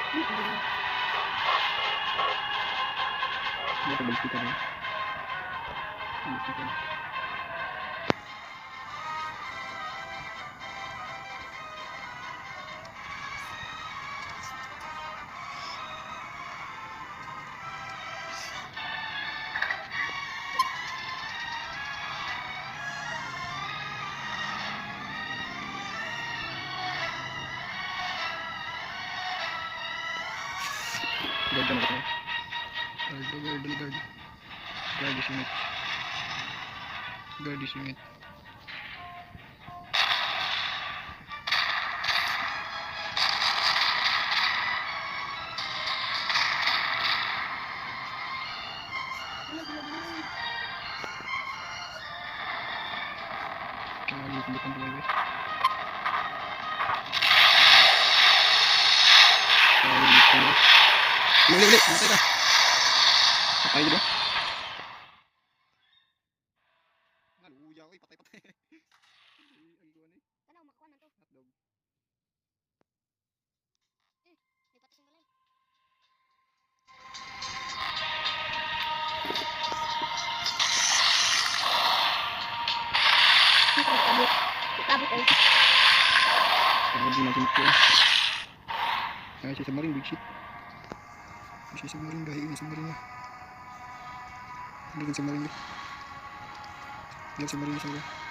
Hindi ka balik kita na. Guard ka na ba? Guard is unit. Guard is unit. Dito talaga. Uli. Matay ka. Patay dito. Naluya ko. Patay. Ang duwan eh. Tanaw, makakuha na to. Hotdog. May patas yung balay. Itabot eh. Pagod din natin ito. Ay, si Samarin, big shit. Si Samarin, dahil ini Samarin na. Hindi kan Samarin. Bilang Samarin na sa